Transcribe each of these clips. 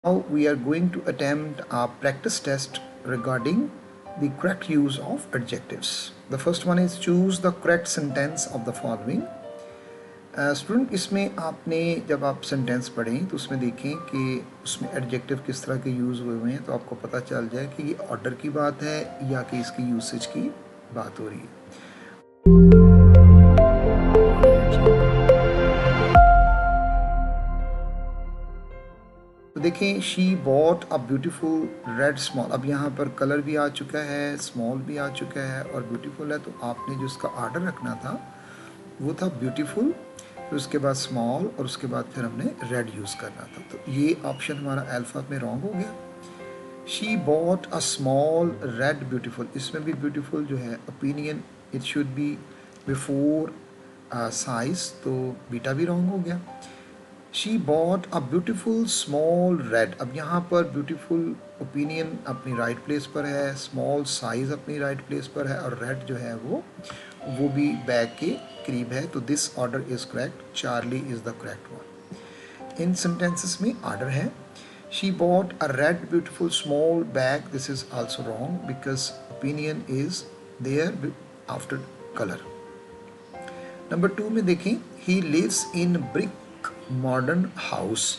Now we are going to attempt a practice test regarding the correct use of adjectives. The first one is choose the correct sentence of the following. Student इसमें आपने जब आप sentence पढ़ें तो उसमें देखें कि उसमें एडजेक्टिव किस तरह के यूज़ हुए हुए हैं, तो आपको पता चल जाए कि ये ऑर्डर की बात है या कि इसकी यूसेज की बात हो रही है। तो देखें she bought a beautiful red small. अब यहाँ पर कलर भी आ चुका है, स्मॉल भी आ चुका है और ब्यूटीफुल है, तो आपने जो उसका आर्डर रखना था वो था ब्यूटीफुल, फिर उसके बाद स्मॉल और उसके बाद फिर हमने रेड यूज़ करना था। तो ये ऑप्शन हमारा अल्फ़ा में रॉन्ग हो गया। She bought a small red beautiful, इसमें भी ब्यूटीफुल जो है opinion it should be before size, तो बीटा भी रॉन्ग हो गया। She bought a beautiful small red, अब यहाँ पर ब्यूटीफुल ओपिनियन अपनी राइट प्लेस पर है, स्मॉल साइज़ अपनी राइट प्लेस पर है और रेड जो है वो भी बैग के करीब है, तो this order is correct, Charlie is the correct one. इन सेंटेंसेस में ऑर्डर है she bought a red beautiful small bag, this is also wrong because opinion is there after colour. Number 2 में देखें he lives in brick modern house,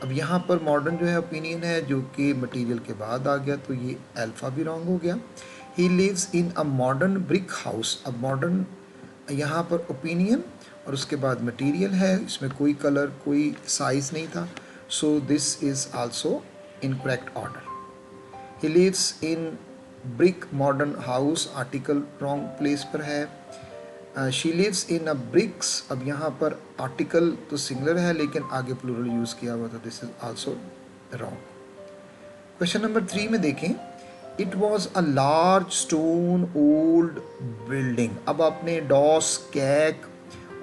अब यहाँ पर modern जो है ओपिनियन है जो कि मटेरियल के बाद आ गया, तो ये अल्फ़ा भी रॉन्ग हो गया। He lives in a modern brick house, अब मॉडर्न यहाँ पर ओपिनियन और उसके बाद मटेरियल है, इसमें कोई कलर कोई साइज़ नहीं था, so this is also incorrect order. He lives in brick modern house, article wrong place पर है। She lives in a bricks, अब यहाँ पर आर्टिकल तो सिंगुलर है लेकिन आगे प्लूरल यूज़ किया हुआ था, this is also wrong. Question number 3 में देखें it was a large stone old building, अब आपने डॉस कैक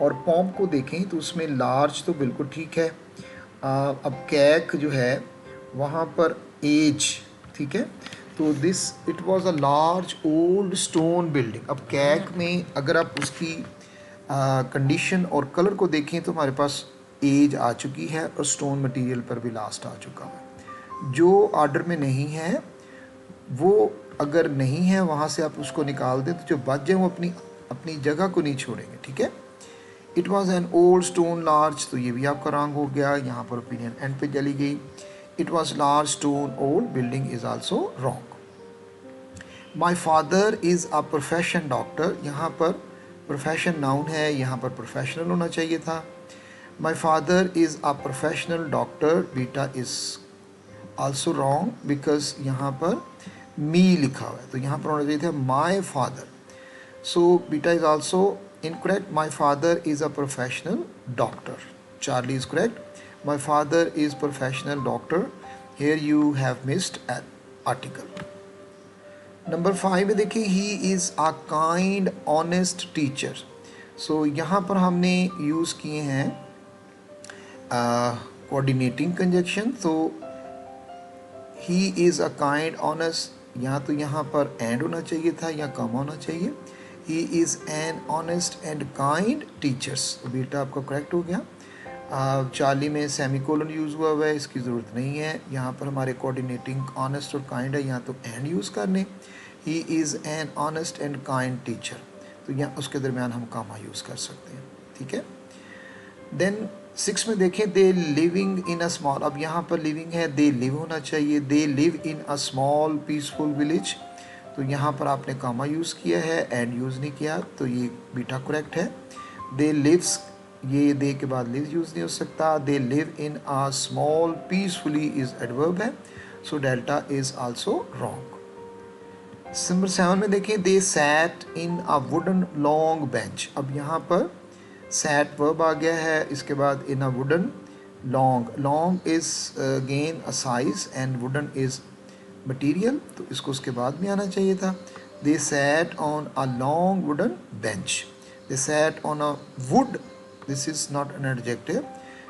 और पॉम को देखें तो उसमें लार्ज तो बिल्कुल ठीक है, अब कैक जो है वहाँ पर एज, ठीक है, तो this it was a large old stone building. अब कैक में अगर आप उसकी कंडीशन और कलर को देखें तो हमारे पास एज आ चुकी है और स्टोन मटेरियल पर भी लास्ट आ चुका है। जो ऑर्डर में नहीं है वो अगर नहीं है वहाँ से आप उसको निकाल दें, तो जो बच जाए वो अपनी अपनी जगह को नहीं छोड़ेंगे, ठीक है। It was an old stone large, तो ये भी आपका रॉन्ग हो गया, यहाँ पर ओपिनियन एंड पे चली गई। It was large stone old building is also wrong. My father is a profession doctor, यहाँ पर प्रोफेशन नाउन है, यहाँ पर प्रोफेशनल होना चाहिए था। My father is a professional doctor, beta is also wrong because यहाँ पर मी लिखा हुआ है, तो यहाँ पर होना चाहिए था my father, so beta is also incorrect. My father is a professional doctor. Charlie is correct. My father is professional doctor. Here you have missed an article. Number 5 में देखिए he is a kind honest teacher, so यहाँ पर हमने use किए हैं coordinating conjunction, तो he is a kind honest, यहाँ तो यहाँ पर एंड होना चाहिए था या कम होना चाहिए। He is an honest and kind teachers, तो बेटा आपका करेक्ट हो गया। चार्ली में सेमीकोलन यूज़ हुआ है, इसकी ज़रूरत नहीं है, यहाँ पर हमारे कोऑर्डिनेटिंग ऑनेस्ट और काइंड है, यहाँ तो एंड यूज़ करने। He is an honest and kind teacher, तो यहाँ उसके दरमियान हम कामा यूज़ कर सकते हैं, ठीक है। देन 6 में देखें दे लिविंग इन अ स्मॉल, अब यहाँ पर लिविंग है, दे लिव होना चाहिए, दे live in a small peaceful village, तो यहाँ पर आपने कामा यूज़ किया है एंड यूज़ नहीं किया, तो ये बीटा करेक्ट है। दे लिव्स, ये दे के बाद लिव यूज़ नहीं हो सकता, they live in a small peacefully is adverb है, so delta is also wrong. Number 7 में देखें they sat in a wooden long bench, अब यहाँ पर सैट वर्ब आ गया है, इसके बाद in a wooden long, long is again a size and wooden is material, तो इसको उसके बाद में आना चाहिए था। They sat on a long wooden bench, they sat on a wood, this is not an adjective.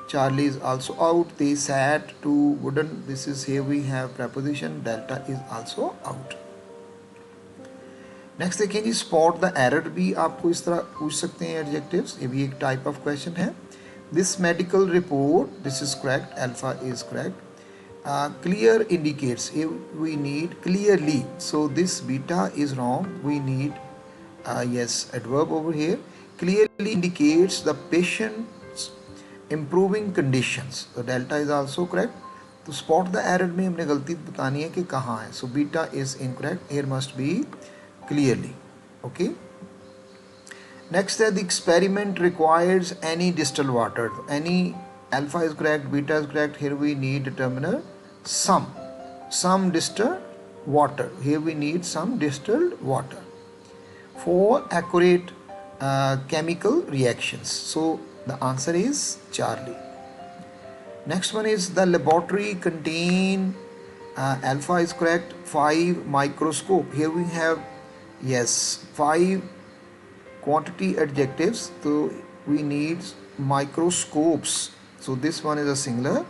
Charlie is also out. They sat to wooden. This is here we have preposition. Delta is also out. Next देखिए जी spot the error, भी आपको इस तरह पूछ सकते हैं adjectives, ये भी एक टाइप ऑफ क्वेश्चन है। This medical report, this is correct, alpha is correct. Clear indicates, here we need clearly, so this beta is wrong. We need yes, adverb over here. Clearly indicates the patient's improving conditions, so delta is also correct. तो spot the error में हमने गलती बतानी है कि कहाँ है, so beta is incorrect, here must be clearly. Okay, next है the experiment requires any distilled water. Any, alpha is correct, beta is correct, here we need determiner some distilled water, here we need some distilled water for accurate chemical reactions. So the answer is Charlie. Next one is the laboratory contain, alpha is correct, 5 microscope. Here we have, yes, 5 quantity adjectives, so we need microscopes. So this one is a singular,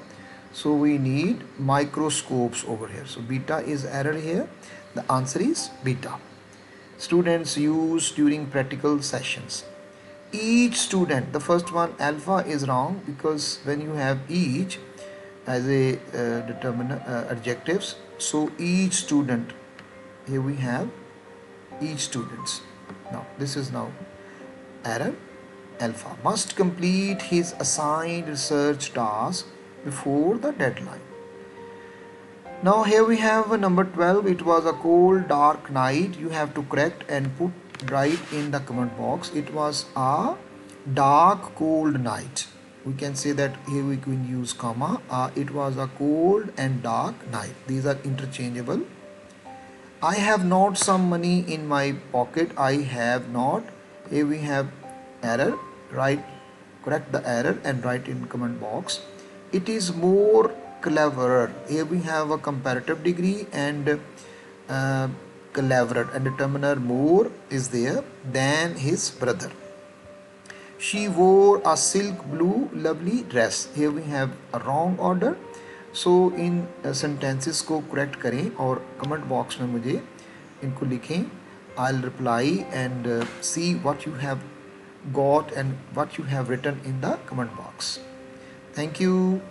so we need microscopes over here. So beta is error here, the answer is beta. Students use during practical sessions. Each student, the first one alpha is wrong, because when you have each as a determiner adjectives, so each student, here we have each students. Now this is now error. Alpha must complete his assigned research task before the deadline. Now here we have number 12. It was a cold dark night. You have to correct and write in the comment box. It was a dark cold night. We can say that here we can use comma. It was a cold and dark night. These are interchangeable. I have not some money in my pocket. I have not. Here we have error. Correct the error and write in comment box. It is more cleverer. Here we have a comparative degree and cleverer, and determiner more is there than his brother. She wore a silk blue lovely dress. Here we have a wrong order, so in sentences को correct करें और comment box में मुझे इनको लिखें. I'll reply and see what you have got and what you have written in the comment box. Thank you.